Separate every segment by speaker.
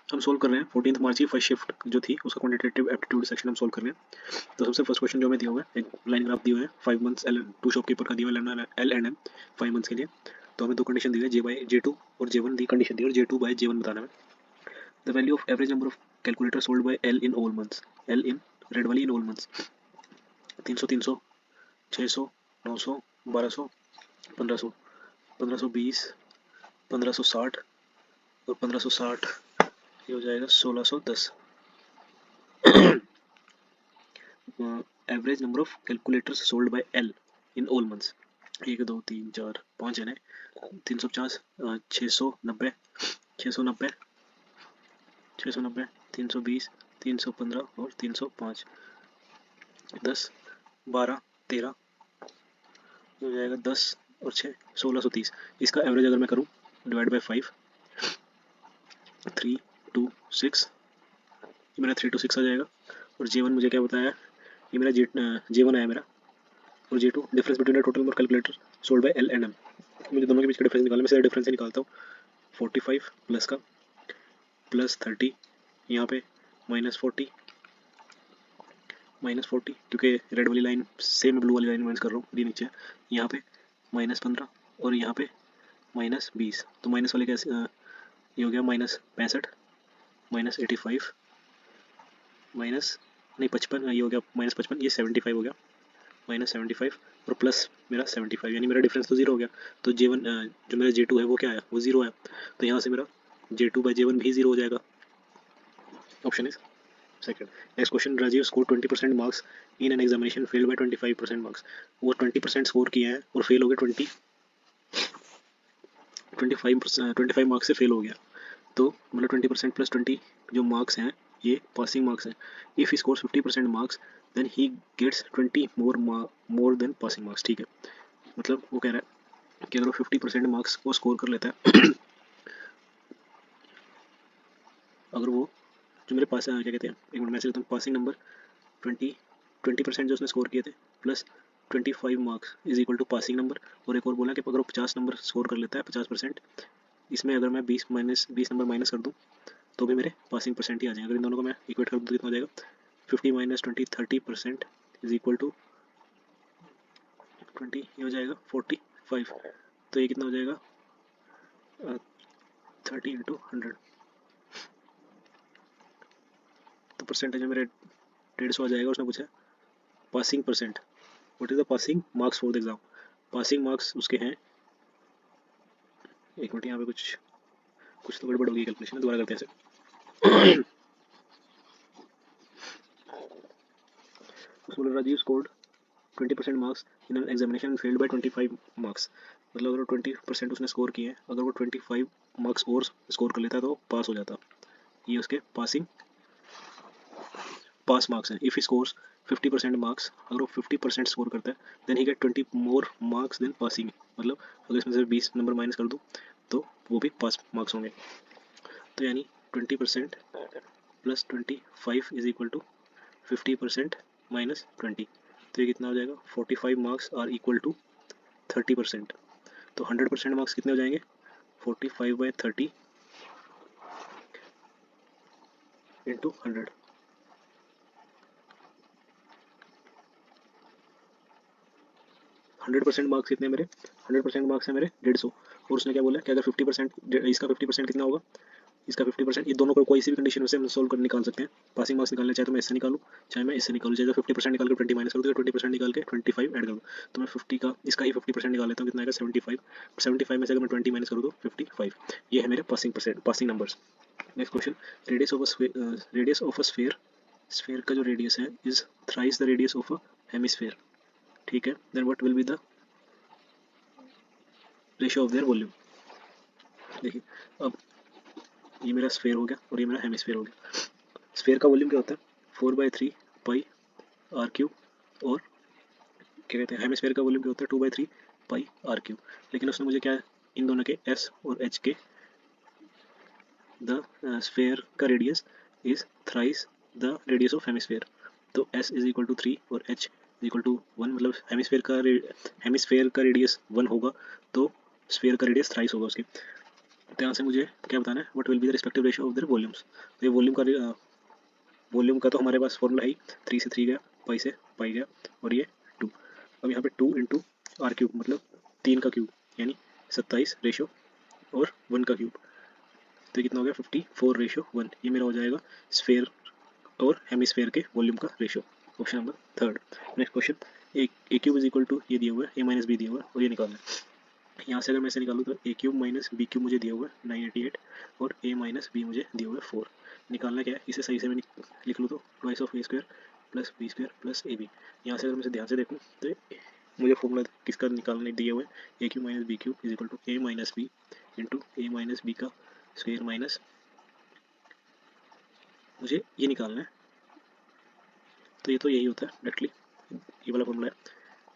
Speaker 1: हम सोल्व कर रहे हैं 14 मार्च की फर्स्ट शिफ्ट जो थी उसका क्वांटिटेटिव एप्टीट्यूड सेक्शन हम सोल्व कर रहे हैं। तो सबसे फर्स्ट क्वेश्चन जो हमें दिया हुआ है, एक लाइन ग्राफ दिया हुआ है 5 मंथ्स टू शॉपकीपर का दिया हुआ है एल एंड एम 5 मंथ्स के लिए। तो हमें दो कंडीशन दी हुई है जे बाई जे टू और जे वन दी कंडीशन दी है और J two by J one बताना है। The value of average number of calculator sold by L in all months, L in red वाली इन ऑल मंथ्स 300 300 600 900 1200 1500 1520 1560 और 1560 ये हो जाएगा 1610। Average number of calculators sold by L in all months 1 2 3 4 5 है ना, 350 690 690 690 320 315 और 305 10 12 13 हो जाएगा 10 और 6 1630। इसका एवरेज अगर मैं करूँ डिवाइड बाय 5 3 2 6 ये मेरा 3 to 6 आ जाएगा। और जे वन मुझे क्या बताया, ये मेरा जे वन आया मेरा, और J two difference between the total number calculator sold by L and M. मुझे दोनों के बीच का डिफरेंस निकालना, मैं सीधा डिफरेंस ही निकालता हूँ। 45 प्लस का प्लस 30 यहाँ पे -40 क्योंकि रेड वाली लाइन से मैं ब्लू वाली लाइन माइनस कर रहा हूँ, डी नीचे यहाँ पे -15 और यहाँ पे -20। तो माइनस वाले कैसे ये हो गया -65 -85 माइनस नहीं 55, ये हो गया -55, ये 75 हो गया -75 और प्लस मेरा 75, यानी मेरा डिफरेंस तो जीरो हो गया। तो J1 जो मेरा J2 है वो क्या है, वो जीरो है। तो यहाँ से मेरा J2 बाई J1 भी जीरो हो जाएगा। Option is second. Next question, Rajiv score 20% marks in an examination failed by 25% marks. वो 20% स्कोर किया है और फेल हो गया 25 मार्क्स से फेल हो गया। तो मतलब 20% प्लस 20 जो मार्क्स हैं ये पासिंग मार्क्स हैं। If he scores 50% marks then he gets 20 more than passing marks. ठीक है, मतलब वो कह रहा है कि अगर वो 50% मार्क्स को स्कोर कर लेता है अगर वो जो मेरे पास क्या कहते हैं, एक मिनट मैं से पासिंग नंबर 20% जो उसने स्कोर किए थे plus 25 marks is equal to passing number. और एक और बोला कि अगर वो 50 नंबर स्कोर कर लेता है 50%, इसमें अगर मैं 20 नंबर माइनस कर दूँ तो भी मेरे पासिंग परसेंट ही आ जाएंगे। अगर इन दोनों को मैं इक्वेट कर दूँ तो कितना हो जाएगा, 50 माइनस 20 30% इज इक्वल टू 20, ये हो जाएगा 45। तो ये कितना हो जाएगा 30 इंटू 100। तो परसेंटेज में मेरे 150 आ जाएगा। उसने पूछा passing percent, what is the passing marks for the exam. Passing marks उसके हैं, एक मिनट यहाँ पे कुछ तो गड़बड़ होगी कैलकुलेशन, दोबारा करते हैं ऐसे। Solar Rajiv scored 20% marks in an examination failed by 25 marks. मतलब अगर 20% उसने स्कोर किए हैं, अगर वो 25 मार्क्स और स्कोर कर लेता है तो पास हो जाता। ये उसके पास मार्क्स हैं। इफ़ ही स्कोर्स 50% मार्क्स, अगर वो 50% स्कोर करता है then he get 20 more marks than passing. मतलब अगर इसमें से 20 नंबर माइनस कर दूँ तो वो भी पास मार्क्स होंगे। तो यानी 20% plus 25 is equal to 50% minus 20। तो ये कितना हो जाएगा, 45 मार्क्स आर इक्वल टू 30%। तो 100% मार्क्स कितने हो जाएंगे, 45/30 इंटू 100। 100% मार्क्स कितने मेरे, 100% मार्क्स है मेरे 150। और उसने क्या बोला कि अगर 50% इसका 50% कितना होगा, इसका 50%, ये दोनों को कोई सी भी कंडीशन से हम सोल्व कर निकाल सकते हैं। पासिंग मार्क्स निकालने चाहे तो मैं इससे निकालूँ चाहे मैं इससे निकालूँ, चाहे तो 50% निकाल के 20 माइनस कर दूँ, 20% निकाल के 25 ऐड कर दूँ। तो मैं 50 का इसका ही 50% निकाल लेता हूँ, कितना आएगा 75। 75 में से अगर मैं 20 माइनस करूँ तो 55। ये है मेरे passing numbers. Next question, radius of a sphere, sphere का जो रेडियस है is thrice the radius of a hemisphere. ठीक है, then what will be the ratio of their volume. देखिए अब ये मेरा स्फीयर हो गया और ये मेरा हेमिस्फीयर हो गया। स्फीयर का वॉल्यूम क्या होता है, 4/3 पाई आर क्यूब, और क्या कहते हैं हेमिस्फीयर का वॉल्यूम क्या होता है, 2/3 पाई आर क्यूब। लेकिन उसने मुझे क्या इन दोनों के एस और एच के द स्फीयर का radius is thrice the radius of hemisphere. तो एस इज इक्वल टू 3 और एच इज इक्वल टू 1, मतलब हेमिस्फीयर का रेडियस 1 होगा तो स्फीयर का रेडियस थ्राइस होगा उसके। तो यहाँ से मुझे क्या बताना है, what will be the respective ratio of there volumes. तो ये वॉल्यूम का तो हमारे पास फॉर्मूला है 3 से 3 गया, पाई से पाई गया, और ये 2। अब यहाँ पे 2 इंटू आर क्यूब मतलब 3 का क्यूब यानी 27 रेशियो और 1 का क्यूब, तो कितना हो गया 54:1। ये मेरा हो जाएगा स्फेयर और हेमिस्फेयर के वॉल्यूम का ratio, option number third. Next question, a cube is equal to ये दिया हुआ है, ए माइनस बी दिया हुआ है और ये निकालना है। यहाँ से अगर मैं इसे निकालूँ तो ए क्यूब माइनस बी क्यूब मुझे दिया हुआ है 988 और ए माइनस बी मुझे दिया हुआ है 4। निकालना क्या है, इसे सही से मैं लिख लूँ तो twice of A square plus B square plus A B. यहाँ से अगर मैं इसे ध्यान से देखूँ तो मुझे फॉर्मूला किसका निकालने दिया हुआ है, A cube minus B cube is equal to A minus B into A minus B का स्क्वायर माइनस, मुझे ये निकालना है। तो ये तो यही होता है डायरेक्टली, ये वाला फॉर्मूला है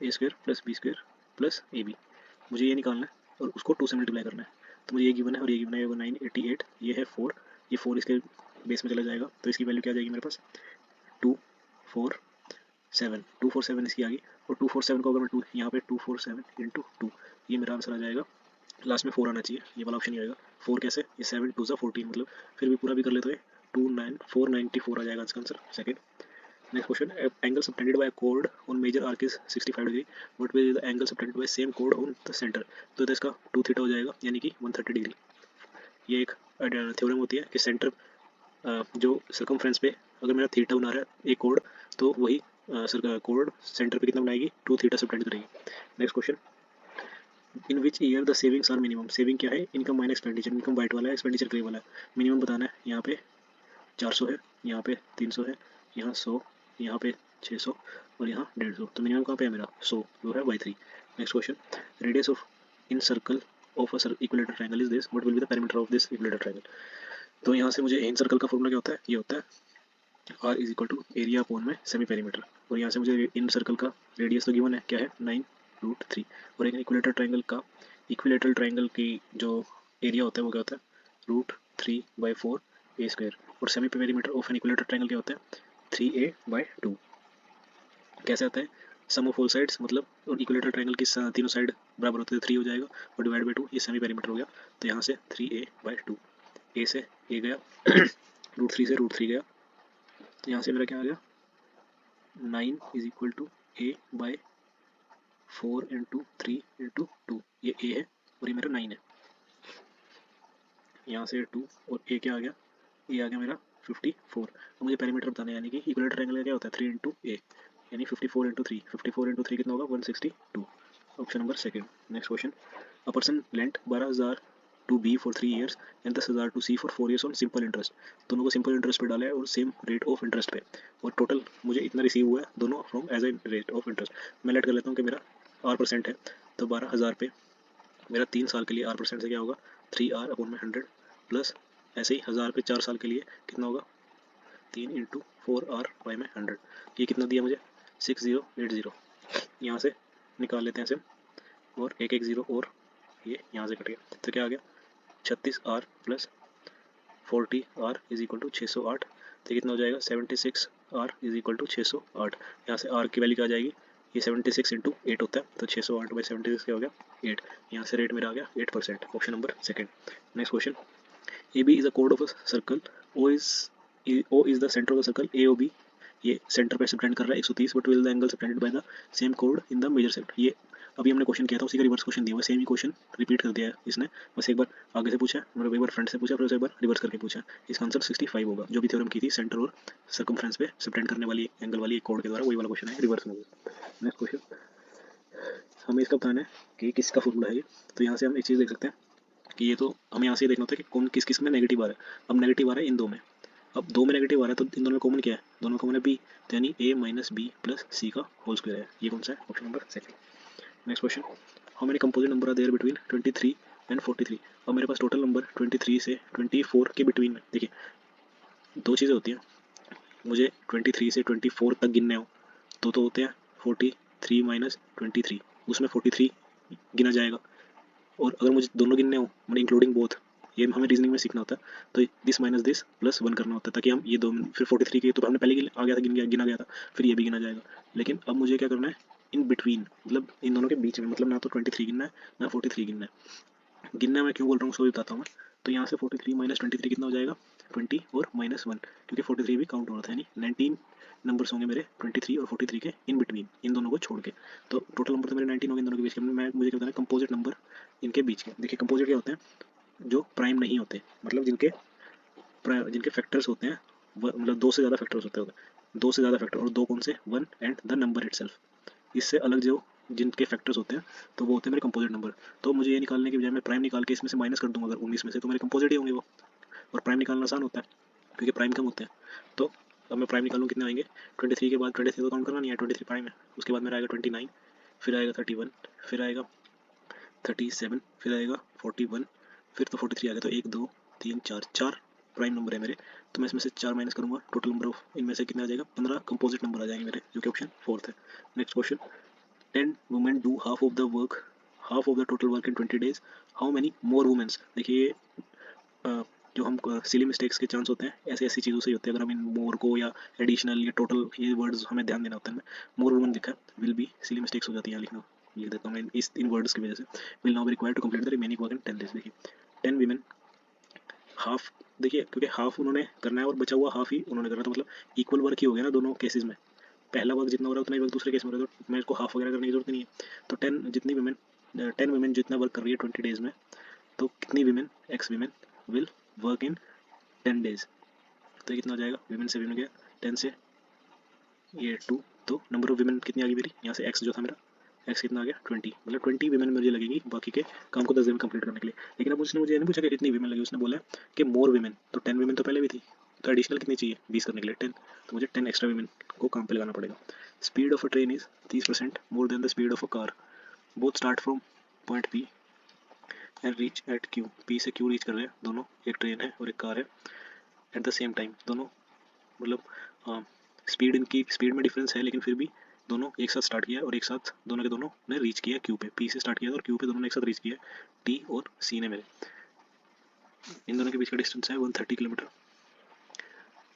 Speaker 1: A square plus B square plus A B. मुझे ये निकालना है और उसको 2 से मल्टीप्लाई करना है। तो मुझे ये गिवन है और ये गिवन है 988, ये है 4, ये 4 इसके बेस में चला जाएगा तो इसकी वैल्यू क्या आ जाएगी मेरे पास 247, 247 इसकी आ गई। और 247 को अगर मैं 2 यहाँ पे 247 इंटू 2, ये मेरा आंसर आ जाएगा, लास्ट में 4 आना चाहिए, ये वाला ऑप्शन ही आएगा। 4 कैसे, ये 7 2 14 मतलब फिर भी पूरा भी कर ले तो ये 494 आ जाएगा इसका answer second. Next question, angle subtended by a chord on major arc is 65 degree. What will be the angle subtended by same chord on the center? तो इसका 2 थीटा हो जाएगा यानी कि 130 डिग्री। ये एक थ्योरम होती है कि सेंटर जो सर्कमफ्रेंस पे अगर मेरा थीटा बना रहा है एक कोड, तो वही कोड सेंटर पे कितना बनाएगी 2 थीटा सबटेंड करेगी। Next question, in which year the savings are minimum. Saving क्या है, इनकम माइनस एक्सपेंडिचर, इनकम वाइट वाला है, एक्सपेंडिचर ग्रे वाला है। मिनिमम बताना है, यहाँ पे 400 है, यहाँ पे 300 है, यहाँ 100, यहाँ पे 600 और यहाँ 150। तो मिनिमम कहाँ पे है मेरा 100, वो है y3। Next question, radius of in circle of a equilateral triangle is this, what will be the perimeter of this equilateral triangle. तो यहाँ से मुझे इन सर्कल का फॉर्मूला क्या होता है, ये होता है r is equal to area upon में सेमी पेरीमीटर। और यहाँ से मुझे इन सर्कल का रेडियस तो गिवन है, क्या है 9√3। और एक इक्विलेटरल ट्रायंगल की जो एरिया होता है वो क्या होता है √3/4 ए स्क्वायर। और semi perimeter of an equilateral triangle क्या होता है 3a/2। कैसे आता है, सम ऑफ ऑल साइड्स मतलब, और इक्विलेटरल ट्रायंगल की तीनों साइड बराबर होते हैं 3 हो जाएगा और डिवाइड बाई 2, ये सेमी पेरीमीटर हो गया। तो यहाँ से 3a/2, ए से ए गया √3 से √3 गया, तो यहाँ से मेरा क्या आ गया 9 is equal to a/4 into 3 into 2, ये a है और ये मेरा 9 है। यहाँ से 2 और a क्या आ गया, ये आ गया मेरा 54। अब मुझे पेरीमीटर बताना है, यानी कि इक्विलेटरल ट्रायंगल का क्या होता है 3 इंटू ए, यानी 54 इंटू 3, 54 इंटू 3 कितना होगा 162, option number second. Next question, a person lent 12,000 to B for 3 years and 10,000 to C for 4 years on simple interest. दोनों को सिंपल इंटरेस्ट पे डाला है और सेम रेट ऑफ इंटरेस्ट पे, और टोटल मुझे इतना रिसीव हुआ है दोनों from as a rate of interest. मैं लेट कर लेता हूँ कि मेरा r% है, तो 12,000 पे मेरा 3 साल के लिए r% से क्या होगा 3r/100 प्लस ऐसे ही 1000 पे 4 साल के लिए कितना होगा 3 इंटू 4r/100। ये कितना दिया मुझे 6080। यहाँ से निकाल लेते हैं इसे, और एक एक जीरो और ये यहाँ से कट गया, तो क्या आ गया 36r plus 40r is equal to 608। तो कितना हो जाएगा 76r इज इक्वल टू 608। यहाँ से r की वैल्यू क्या आ जाएगी, ये 76 इंटू 8 होता है, तो 608/76 क्या हो गया 8। यहाँ से रेट मेरा आ गया 8%, option number second. Next question, A B is a कोड of a circle, O is the centre of the circle A O B. ये सेंटर पे सबटेंड कर रहा है 130, but will the angle subtended by the same कोड in the major sector. ये अभी हमने क्वेश्चन किया था उसी का रिवर्स क्वेश्चन दिया हुआ, सेम ही क्वेश्चन रिपीट कर दिया है इसने, बस एक बार आगे से पूछा मतलब एक बार फ्रंट से पूछा फिर एक बार रिवर्स करके पूछा। इसका आंसर 65 होगा, जो भी थ्योरम की थी सेंटर और सर्कमफ्रेंस पे सबटेंड करने वाली एंगल वाली एक कोड के द्वारा, वही वाला क्वेश्चन है रिवर्स में। नेक्स्ट क्वेश्चन, हमें इसका बताना है कि किसका फॉर्मूला है ये। तो यहाँ से हम एक चीज़ देख सकते हैं कि ये तो हमें यहाँ से देखना होता है कि कौन किस किस में नेगेटिव आ रहा है। अब नेगेटिव आ रहा है इन दो में, अब दो में नेगेटिव आ रहा है तो इन दोनों में कॉमन क्या है, दोनों कॉमन है बी, तो यानी a minus B plus C का होल स्क्वायर है। ये कौन सा है, option number second. Next question, how many composite number are there between 23 and 43। अब मेरे पास टोटल नंबर 23 से 24 के बिटवीन में, देखिए दो चीज़ें होती हैं, मुझे 23 से 24 तक गिनने हो तो होते हैं 43 माइनस 23, उसमें 43 गिना जाएगा। और अगर मुझे दोनों गिनने हो मतलब इंक्लूडिंग बोथ, ये हमें रीजनिंग में सीखना होता है, तो दिस माइनस दिस प्लस 1 करना होता है ताकि हम ये दो फिर 43 के तो हमने पहले आ गया था गिना गया था, फिर ये भी गिना जाएगा। लेकिन अब मुझे क्या करना है इन बिटवीन, मतलब इन दोनों के बीच में, मतलब ना तो 23 गिनना है ना 43 गिनना है। गिनना मैं क्यों बोल रहा हूँ उसको भी बताता हूँ मैं। तो यहाँ से 43 माइनस 23 कितना हो जाएगा 20 और -1, क्योंकि 43 भी काउंट हो रहा था, यानी 19 नंबर्स होंगे मेरे 23 और 43 के इन बिटवीन, इन दोनों को छोड़ के। तो टोटल नंबर तो मेरे 19 होंगे इन दोनों के बीच के। मैं मुझे क्या बताना है, कंपोजिट नंबर इनके बीच के। देखिए कंपोजिट क्या होते हैं, जो प्राइम नहीं होते, मतलब जिनके फैक्टर्स होते हैं, मतलब दो से ज़्यादा फैक्टर्स होते हैं, दो से ज़्यादा फैक्टर, और दो कौन से, one and the number itself. इससे अलग जो जिनके फैक्टर्स होते हैं तो वो होते हैं मेरे कंपोजिट नंबर। तो मुझे ये निकालने के बजाय मैं प्राइम निकाल के इसमें से माइनस कर दूंगा अगर 19 में से, तो मेरे कंपोजिट ही होंगे वो। और प्राइम निकालना आसान होता है क्योंकि प्राइम कम होते हैं। तो अब मैं प्राइम निकालूँ कितने आएंगे, 23 के बाद 23 तो काउंट करना नहीं है, 23 प्राइम है। उसके बाद मेरा आएगा 29, फिर आएगा 31, फिर आएगा 37, फिर आएगा 41, फिर तो 43 आ गया। तो 1 2 3 4, 4 प्राइम नंबर है मेरे। तो मैं इसमें से 4 माइनस करूंगा, टोटल नंबर ऑफ इनमें से कितना आ जाएगा, 15 कंपोजिट नंबर आ जाएंगे मेरे, जो कि ऑप्शन फोर्थ है। Next question, 10 women do half of the work, half of the total work in 20 days, how many more womens. देखिए जो हम सिली मिस्टेक्स के चांस होते हैं ऐसी ऐसी चीज़ों से ही होते हैं। अगर हम इन मोर को या एडिशनल या टोटल ये वर्ड्स हमें ध्यान देना होता है। मोर वुमन लिखा विल बी, सिली मिस्टेक्स हो जाती है लिखना, लिख देता हूँ मैं इस इन वर्ड्स की वजह से। Will now be required to complete the remaining work in 10 days। देखिए 10 वीमेन, हाफ, देखिए क्योंकि हाफ उन्होंने करना है और बचा हुआ हाफ ही उन्होंने करना, तो मतलब इक्वल वर्क ही हो गया ना दोनों केसेस में। पहला वर्क जितना हो रहा है उतना ही वर्क दूसरे केस में हो रहा है, तो मैं इसको हाफ वगैरह करने की जरूरत नहीं है। तो 10 वीमेन जितना वर्क कर रही है 20 days में, तो कितनी women, x women will work in 10 days। तो ये कितना हो जाएगा, वीमेन से वीमेन गया 10 से ये 2, तो नंबर ऑफ वीमेन कितनी आ गई मेरी, यहाँ से एक्स जो था मेरा, एक्स कितना आ गया 20, मतलब 20 वीमेन मुझे लगेगी बाकी के काम को 10 दिन में कंप्लीट करने के लिए। लेकिन अब उसने मुझे नहीं पूछा कि कितनी वीमेन लगी, उसने बोला कि मोर वीमेन, तो 10 वीमेन तो पहले भी थी, तो एडिशनल कितनी चाहिए 20 करने के लिए 10, तो मुझे 10 एक्स्ट्रा वीमेन को काम पे लगाना पड़ेगा। Speed of a train is 30% more than the speed of a car, both start from point P and reach at Q. P से क्यू रीच कर रहे हैं दोनों, एक ट्रेन है और एक कार है, एट द सेम टाइम दोनों, मतलब स्पीड, इनकी स्पीड में डिफरेंस है लेकिन फिर भी दोनों एक साथ स्टार्ट किया और एक साथ दोनों के दोनों ने रीच किया क्यू पे। पी से स्टार्ट किया और क्यू पे दोनों ने एक साथ रीच किया, टी और सी ने मेरे। इन दोनों के बीच का डिस्टेंस है 130 kilometre.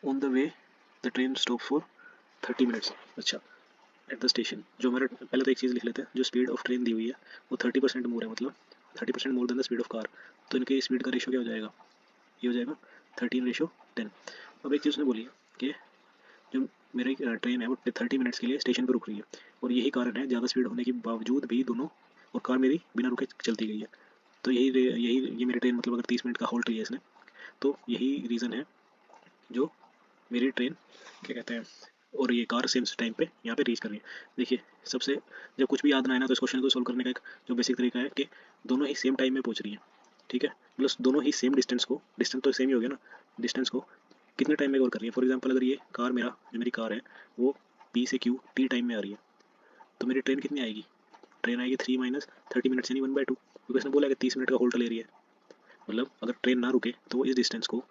Speaker 1: On the way the train stop for 30 minutes. अच्छा, एट द स्टेशन, जो मेरा पहले तो एक चीज़ लिख लेते हैं, जो स्पीड ऑफ ट्रेन दी हुई है वो 30% मोर है, मतलब 30% more than the speed of car. तो इनके स्पीड का रेशो क्या हो जाएगा, ये हो जाएगा 13:10। अब एक चीज़ उसने बोली है कि जो मेरी ट्रेन है वो 30 मिनट्स के लिए स्टेशन पर रुक रही है, और यही कारण है ज़्यादा स्पीड होने के बावजूद भी दोनों, और कार मेरी बिना रुके चलती गई है। तो यही ये मेरी ट्रेन, मतलब अगर 30 मिनट का होल्ड रही है इसने, तो यही रीज़न है जो मेरी ट्रेन, क्या कहते हैं, और ये कार सेम टाइम पे यहाँ पे रीच कर रही है। देखिए सबसे, जब कुछ भी याद ना आए ना, तो इस क्वेश्चन को सोल्व करने का एक जो बेसिक तरीका है कि दोनों ही सेम टाइम में पहुँच रही है, ठीक है, मतलब दोनों ही सेम डिस्टेंस को, डिस्टेंस तो सेम ही हो गया ना, डिस्टेंस को कितने टाइम में कवर कर रही है। फॉर एग्जांपल अगर ये कार, मेरा जो मेरी कार है वो पी से क्यू टी टाइम में आ रही है, तो मेरी ट्रेन कितनी आएगी, ट्रेन आएगी 3 - 30 मिनट्स, यानी 1/2, क्योंकि इसने बोला कि 30 मिनट का होल्ड ले रही है। मतलब अगर ट्रेन ना रुके तो वो इस डिस्टेंस को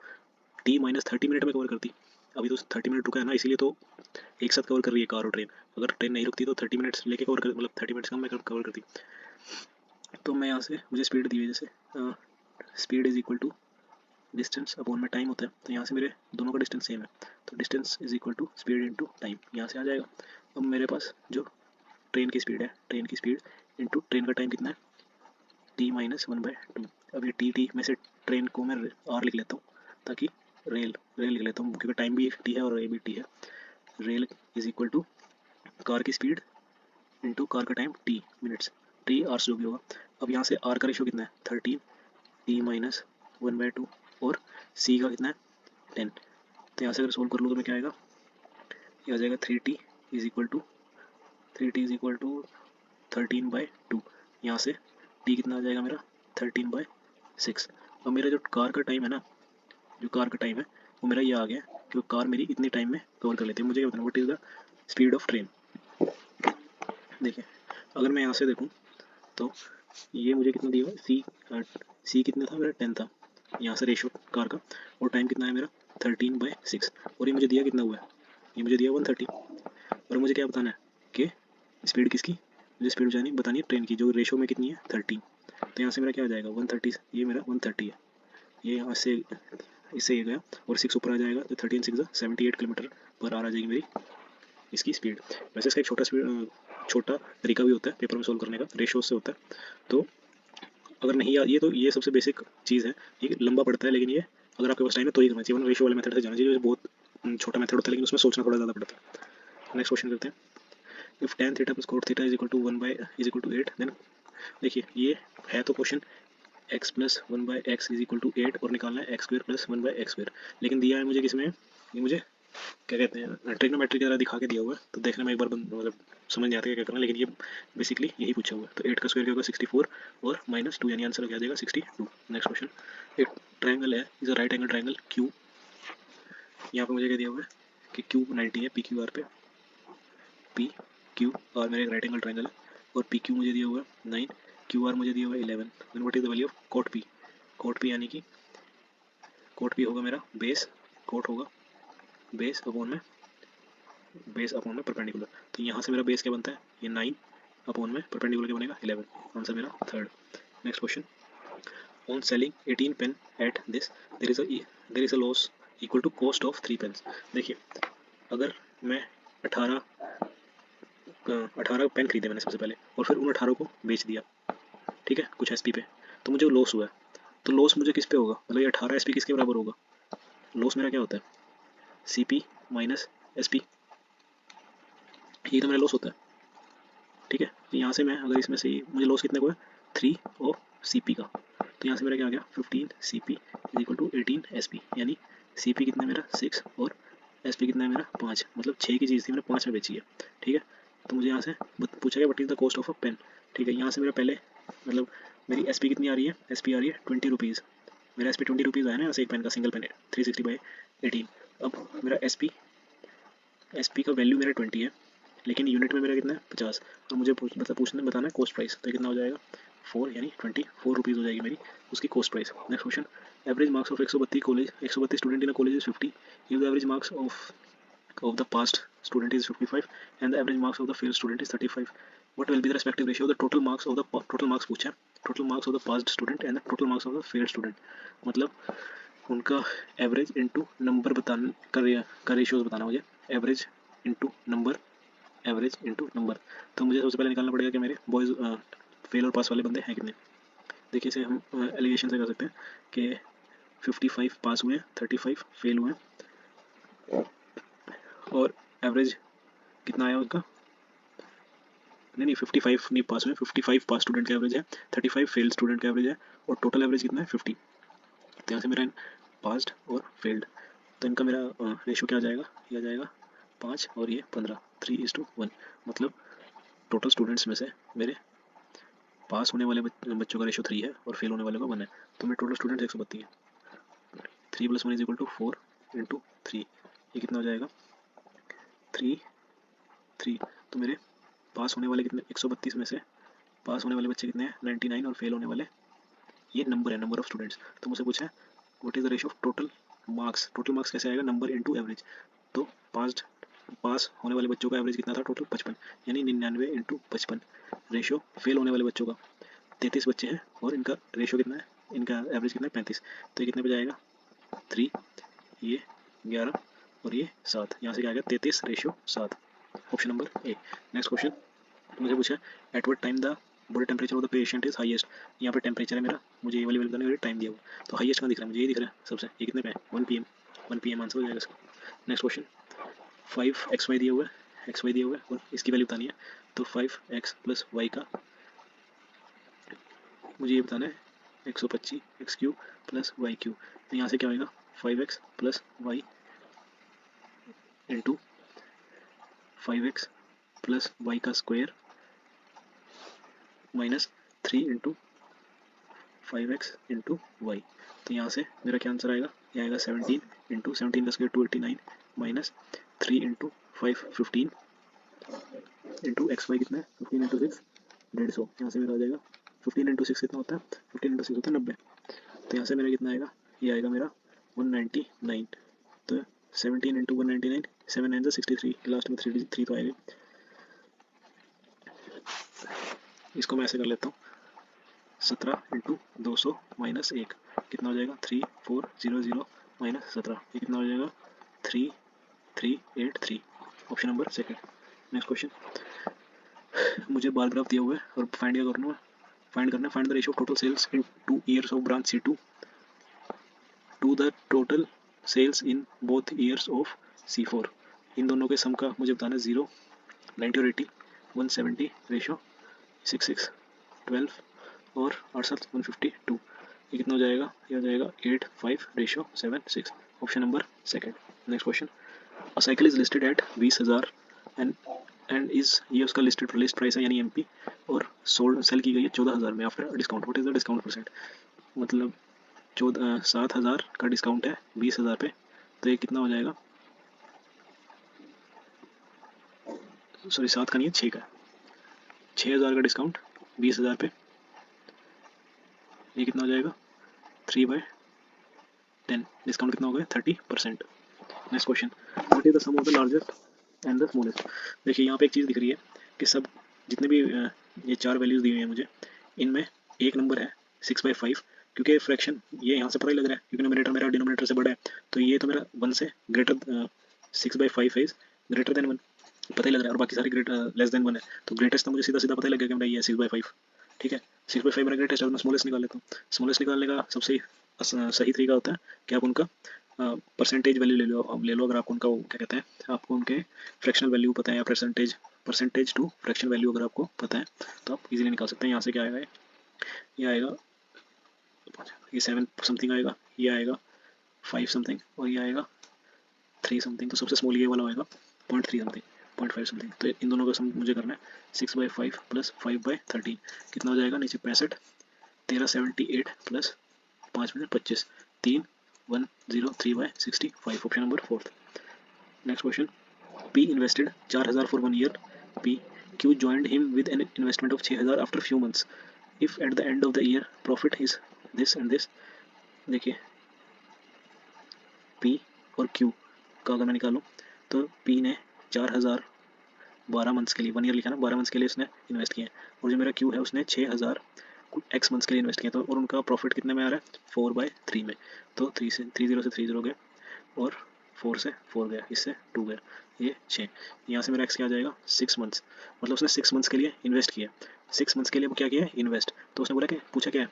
Speaker 1: T - 30 मिनट में कवर करती। अभी तो 30 मिनट रुका है ना, इसीलिए तो एक साथ कवर कर रही है कार और ट्रेन। अगर ट्रेन नहीं रुकती तो 30 मिनट्स लेके कवर कर, मतलब 30 मिनट्स कम में कवर करती। तो मैं यहाँ से, मुझे स्पीड दी हुई है जैसे, speed is equal to distance upon में टाइम होता है, तो यहाँ से मेरे दोनों का डिस्टेंस सेम है, तो distance is equal to speed into time, यहाँ से आ जाएगा। अब मेरे पास जो ट्रेन की स्पीड है, ट्रेन की स्पीड इंटू ट्रेन का टाइम कितना है, T - 1/2। अब ये टी में से ट्रेन को मैं आर लिख लेता हूँ, ताकि रेल रेल लिख लेता हूँ, क्योंकि टाइम भी टी है और ए भी टी है। Rail is equal to car की स्पीड इंटू कार का time T minutes, T hours जो भी होगा। अब यहाँ से आर का रेशो कितना है 13, T - 1/2, और सी का कितना है 10। तो यहाँ से अगर सोल्व कर लूँ तो मैं क्या आएगा, ये आ जाएगा 3T इज इक्वल टू 13/2। यहाँ से टी कितना आ जाएगा मेरा 13/6। अब मेरा जो कार का टाइम है ना, जो कार का टाइम है वो मेरा ये आ गया, क्योंकि कार मेरी इतने टाइम में कवर कर लेती है। मुझे क्या बताना, what is the speed of train. देखिए अगर मैं यहाँ से देखूँ तो ये मुझे कितना दिया हुआ, सी कितना था मेरा 10 था, यहाँ से रेशो कार का, और टाइम कितना है मेरा 13/6, और ये मुझे दिया कितना हुआ है, ये मुझे दिया 130। और मुझे क्या बताना है कि स्पीड किसकी, मुझे स्पीड बतानी है ट्रेन की, जो रेशो में कितनी है 13। तो यहाँ से मेरा क्या आ जाएगा 130, ये मेरा 130 है, ये यहाँ से इससे ये गया और 6 ऊपर आ जाएगा, तो 13 × 6 = 78 किलोमीटर पर आवर आ जाएगी मेरी इसकी स्पीड। वैसे इसका एक छोटा तरीका भी होता है पेपर में सोल्व करने का, रेशो से होता है। तो अगर नहीं ये तो ये सबसे बेसिक चीज़ है, ये लंबा पड़ता है, लेकिन ये अगर आपके पास टाइम है तो ही करना चाहिए, वरना रेशियो वाले मेथड से जाना चाहिए, जो बहुत छोटा मेथड होता है लेकिन उसमें सोचना थोड़ा ज़्यादा पड़ता है। नेक्स्ट क्वेश्चन करते हैं। If tan theta plus cot theta is equal to 8, then देखिए ये है तो question x plus 1/x is equal to 8 और निकालना है x square plus 1/x square, लेकिन दिया है मुझे किसमें, ये मुझे क्या कहते हैं ट्रिग्नोमेट्री की तरह दिखा के दिया हुआ है, तो देखने में एक बार मतलब समझ नहीं आता क्या करना है, लेकिन ये बेसिकली यही पूछा हुआ है। तो 8 का स्क्वायर क्या होगा 64 और -2, यानी आंसर क्या आ जाएगा 62। Next question. एक ट्रायंगल है, is a right angle triangle Q, यहाँ पे मुझे क्या दिया हुआ है कि क्यू 90 है पी क्यू आर पे, पी क्यू आर मेरा एक राइट एंगल ट्रायंगल है, और पी क्यू मुझे दिया हुआ है 9, क्यू आर मुझे दिया हुआ है 11, then what is the value of cot P. Cot P यानी कि कोट पी होगा मेरा बेस, कोट होगा बेस अपॉन में, बेस अपॉन में परपेंडिकुलर, तो यहाँ से मेरा बेस क्या बनता है, ये 9 अपॉन में परपेंडिकुलर क्या बनेगा 11, आंसर मेरा third. Next question. On selling 18 pen at this there is a loss equal to cost of 3 pens. देखिए अगर मैं 18 पेन खरीदे मैंने सबसे पहले, और फिर उन 18 को बेच दिया, ठीक है, कुछ एसपी पे, तो मुझे लॉस हुआ है, तो लॉस मुझे किस पे होगा, मतलब ये 18 एसपी किसके बराबर होगा, लॉस मेरा क्या होता है सीपी माइनस एसपी, ये तो मेरा लॉस होता है, ठीक है। तो यहाँ से मैं अगर इसमें से मुझे लॉस कितने को है 3 और सीपी का, तो यहाँ से मेरा क्या आ गया 15 CP is equal to 18 SP, यानी सीपी कितना है मेरा 6 और एसपी कितना है मेरा 5, मतलब 6 की चीज़ थी मैंने 5 में बेची है, ठीक है। तो मुझे यहाँ से पूछा गया what is the cost of a pen, ठीक है। यहाँ से मेरा पहले मतलब मेरी एसपी कितनी आ रही है, एसपी आ रही है 20 रुपीज़, मेरा एसपी 20 रुपीज़ आया ना यहाँ से एक पेन का, सिंगल पेन है 360/18। अब मेरा एसपी का वैल्यू मेरा 20 है, लेकिन यूनिट में मेरा कितना है 50, और मुझे बताना है कॉस्ट प्राइस, तो कितना हो जाएगा 4, यानी 24 रुपीज़ हो जाएगी मेरी उसकी cost price. Next question. Average marks of 132 student in college is 50, if the average marks of the past student is 55 and the average marks of the failed student is 35, what will be the respective ratio of the total marks of the total marks पूछा है, total marks of the passed student and the total marks of the failed student, मतलब उनका average into number बताना का ratios बताना मुझे, average into number, average into number. तो मुझे सबसे पहले निकालना पड़ेगा कि मेरे बॉयज़ फेल और पास वाले बंदे हैं कितने। देखिए इसे हम एलिगेशन से कर सकते हैं कि 55 पास हुए हैं, 35 फेल हुए हैं, और एवरेज कितना आया उनका, नहीं 55 नहीं पास हुए, 55 पास स्टूडेंट का एवरेज है, 35 फेल स्टूडेंट का एवरेज है, और टोटल एवरेज कितना है 50। तो यहाँ से मेरा पास्ड और फेल्ड, तो इनका मेरा रेशो क्या आ जाएगा, ये आ जाएगा 5 और ये 15, 3:1, मतलब टोटल स्टूडेंट्स में से मेरे पास होने वाले बच्चों का रेशो 3 है और फेल होने वाले का 1 है, तो मेरे टोटल स्टूडेंट्स 132 है। 3 + 1 इज इक्वल टू 4 × 3, ये कितना हो जाएगा 3 तो मेरे पास होने वाले कितने 132 में से पास होने वाले बच्चे कितने हैं 99, और फेल होने वाले ये नंबर है, नंबर ऑफ स्टूडेंट्स। तो मुझे पूछा है what is the ratio of total marks कैसे आएगा, नंबर इंटू एवरेज, तो पास होने वाले बच्चों का एवरेज कितना था टोटल 55, यानी 99 × 55, रेशियो फेल होने वाले बच्चों का 33 बच्चे हैं और इनका रेशियो कितना है, इनका एवरेज कितना है 35, तो ये कितने पे जाएगा 3, ये 11 और ये 7, यहाँ से क्या आएगा 33:7, option number A. Next question मुझे पूछा at what time the body temperature of the patient is highest, यहाँ पे टेम्परेचर है मेरा, मुझे ये वाली वैल्यू करनी है, टाइम दिया हुआ, तो हाईएस्ट कहाँ दिख रहा है मुझे, ये दिख रहा है सबसे, ये कितने पे है 1 PM, 1 PM आंसर हो जाएगा इसका। Next question. 5xy दिया हुआ है, xy दिया हुआ है और इसकी वैल्यू बतानी है, तो 5x + y का मुझे ये बताना है 125 x³ + y³, तो यहाँ से क्या होगा 5x + y into 5x + y का स्क्वायर -3 × 5x × y, तो यहाँ से मेरा क्या आंसर आएगा, ये आएगा 17 × 17 का स्क्वायर 289 -3 × 5 15 इंटू xy कितना है 15 × 6 150, यहाँ से मेरा आ जाएगा 15 × 6 कितना होता है 15 × 6 होता है 90, तो यहाँ से मेरा कितना आएगा, ये आएगा मेरा 199, तो 17 × 199 7 9 63, लास्ट में 3 तो आएगा। इसको मैं ऐसे कर लेता हूँ 17 × 200 - 1 कितना हो जाएगा 3400 - 17, ये कितना हो जाएगा 3383, option number second. Next question. मुझे बार ग्राफ दिया हुआ है और फाइंड क्या करना है फाइंड करना है, find the ratio of total sales in 2 years of branch C2 to the total sales in both years of C4। इन दोनों के सम का मुझे बताना है 0, 90 और 80, 170 रेशियो 66, 12 और 68, 152। ये कितना हो जाएगा? ये हो जाएगा 8, 5 ratio 7, 6। Option number second. Next question, a cycle is listed at 20,000 and is, ये उसका लिस्ट प्राइस है यानी एमपी, और सोल्ड सेल की गई है 14,000 में after discount. What is the discount percent? मतलब 7,000 का डिस्काउंट है 20,000 पे, तो ये कितना हो जाएगा? सॉरी 7 का नहीं है, 6 का। 6,000 का डिस्काउंट 20,000 पे, ये कितना हो जाएगा? 3/10। डिस्काउंट कितना हो गया? 30%। Next question, what is the sum of the largest and the smallest? देखिए यहाँ पे एक चीज़ दिख रही है कि सब जितने भी ये 4 वैल्यूज दी हुई हैं मुझे, इनमें एक नंबर है 6/5, क्योंकि फ्रैक्शन ये यहाँ से पता ही लग रहा है क्योंकि नोमिनेटर मेरा डिनोमिनेटर से बड़ा है, तो ये तो मेरा 1 से ग्रेटर 6/5 है ग्रेटर देन 1, पता ही लग रहा है, और बाकी सारे लेस देन 1 है, तो ग्रेटेस्ट तो मुझे सीधा सीधा पता ही लग गया कि मेरा ये 6/5। ठीक है, 6/5 मेरा ग्रेटेस्ट है, मैं स्मॉलेस्ट निकाल लेता हूँ। स्मॉलेस्ट निकालने का सबसे सही तरीका होता है कि आप उनका परसेंटेज वैल्यू ले लो अगर आपको उनका क्या कहते हैं, आपको उनके फ्रैक्शनल वैल्यू पता है या परसेंटेज टू फ्रैक्शन वैल्यू अगर आपको पता है तो आप इजीली निकाल सकते हैं। यहाँ से क्या आएगा? ये आएगा, ये 7 समथिंग आएगा, ये आएगा 5 समथिंग, और ये आएगा 3 समथिंग। तो सबसे स्मॉल ये वाला आएगा 0.3 समथिंग, 0.5 समथिंग। तो इन दोनों का सम मुझे करना है 6/5 प्लस 5/13, कितना हो जाएगा? नीचे 65, 1378 प्लस 5 में 25, 3,103/65। Option number fourth. Next question, P invested 4,000 for 1 year. P Q joined him with an investment of 6,000 after few months. If at the end of the year profit is this and this, देखिए P और Q का अगर मैं निकालूँ तो P ने 4,000 12 months के लिए, 1 ईयर लिखा ना, 12 मंथ्स के लिए उसने इन्वेस्ट किया है, और जो मेरा Q है उसने 6,000 एक्स मंथ्स के लिए इन्वेस्ट किया, तो और उनका प्रॉफिट कितने में आ रहा है? 4/3 में। तो 3 से 30 गया, और 4 से 4 गया, इससे 2 गया, ये 6। यहाँ से मेरा एक्स क्या आ जाएगा? 6 मंथ्स। मतलब उसने 6 मंथ्स के लिए इन्वेस्ट किया, 6 मंथ्स के लिए वो क्या किया? इन्वेस्ट। तो उसने बोला कि पूछा क्या है?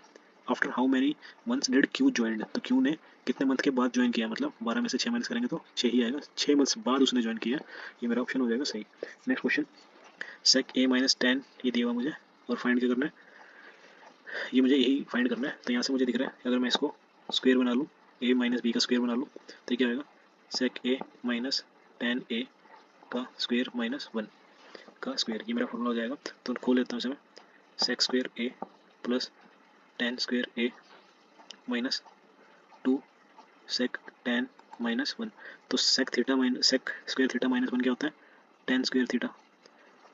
Speaker 1: After how many months did Q join, तो क्यू ने कितने मंथ के बाद ज्वाइन किया, मतलब 12 में से 6 माइनस करेंगे तो 6 ही आएगा, 6 मंथ्स बाद उसने ज्वाइन किया। ये मेरा ऑप्शन हो जाएगा सही। नेक्स्ट क्वेश्चन, sec a - 10 ये दिया हुआ मुझे, और फाइंड क्या करना है? ये मुझे यही फाइंड करना है। तो यहाँ से मुझे दिख रहा है अगर मैं इसको स्क्वायर बना लूँ, a - b का स्क्वायर बना लूँ, तो क्या आएगा? sec a - 10a का स्क्वायर -1 का स्क्वायर, ये मेरा फॉर्मूला हो जाएगा। तो खोल लेता हूँ इसे मैं, sec square a plus 10 square a minus 2 sec 10 -1। तो sec स्क्वायर थीटा -1 क्या होता है? 10 square theta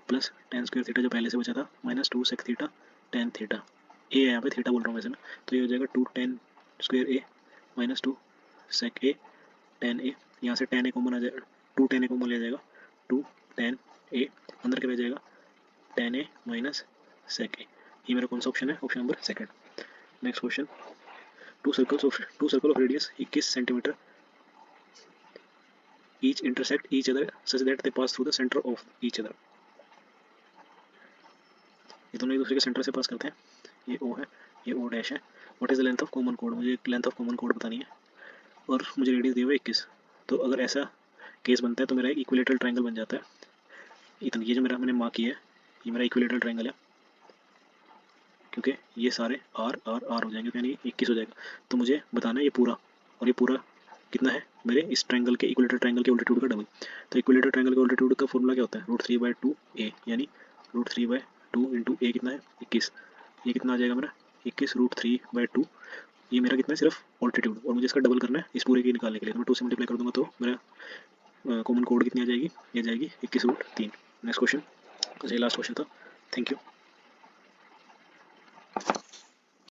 Speaker 1: plus 10 square theta जो पहले से बचा था माइनस 2 sec थीटा 10 थीटा। ए है यहाँ पे, थीटा बोल रहा हूँ वैसे मैं, तो ये हो जाएगा 2 10 square a minus 2 sec a 10a। यहाँ से 10a कॉमन आ जाएगा, 2 10a कॉमन ले जाएगा, 2 10a अंदर क्या रह जाएगा? 10a minus sec a। ये मेरा कौन सा ऑप्शन है? Option number second. Next question, two circle of radius 21 centimetre each intersect each other such that they pass through the center of each other। ये दोनों एक दूसरे के सेंटर से पास करते हैं, ये O है, ये O डैश है। What is the length of common code? मुझे लेंथ ऑफ कॉमन कोड बतानी है, और मुझे रेडियस दिया हुआ 21। तो अगर ऐसा केस बनता है तो मेरा एक इक्विलेटरल ट्रायंगल बन जाता है। इतना ये जो मैंने मार्क किया है ये मेरा इक्विलेटरल ट्रायंगल है, क्योंकि ये सारे आर आर आर हो जाएंगे, यानी 21 हो जाएगा। तो मुझे बताना है ये पूरा, और ये पूरा कितना है? मेरे इस ट्रायंगल के इक्विलेटरल ट्रायंगल के ऑल्टीट्यूड का डबल। तो इक्विलेटरल ट्रायंगल के ऑल्टीट्यूड का फॉर्मूला क्या होता है? √3/2a, यानी √3/2 इंटू a कितना है? 21। ये कितना आ जाएगा मेरा? 21 √3/2। ये मेरा कितना है? सिर्फ ऑल्टीट्यूड, और मुझे इसका डबल करना है इस पूरे के निकालने के लिए। तो मैं 2 से मल्टीप्लाई कर दूंगा तो मेरा कॉमन कोड कितनी आ जाएगी? ये जाएगी 21√3। नेक्स्ट क्वेश्चन, अच्छा ये लास्ट क्वेश्चन था। Thank you.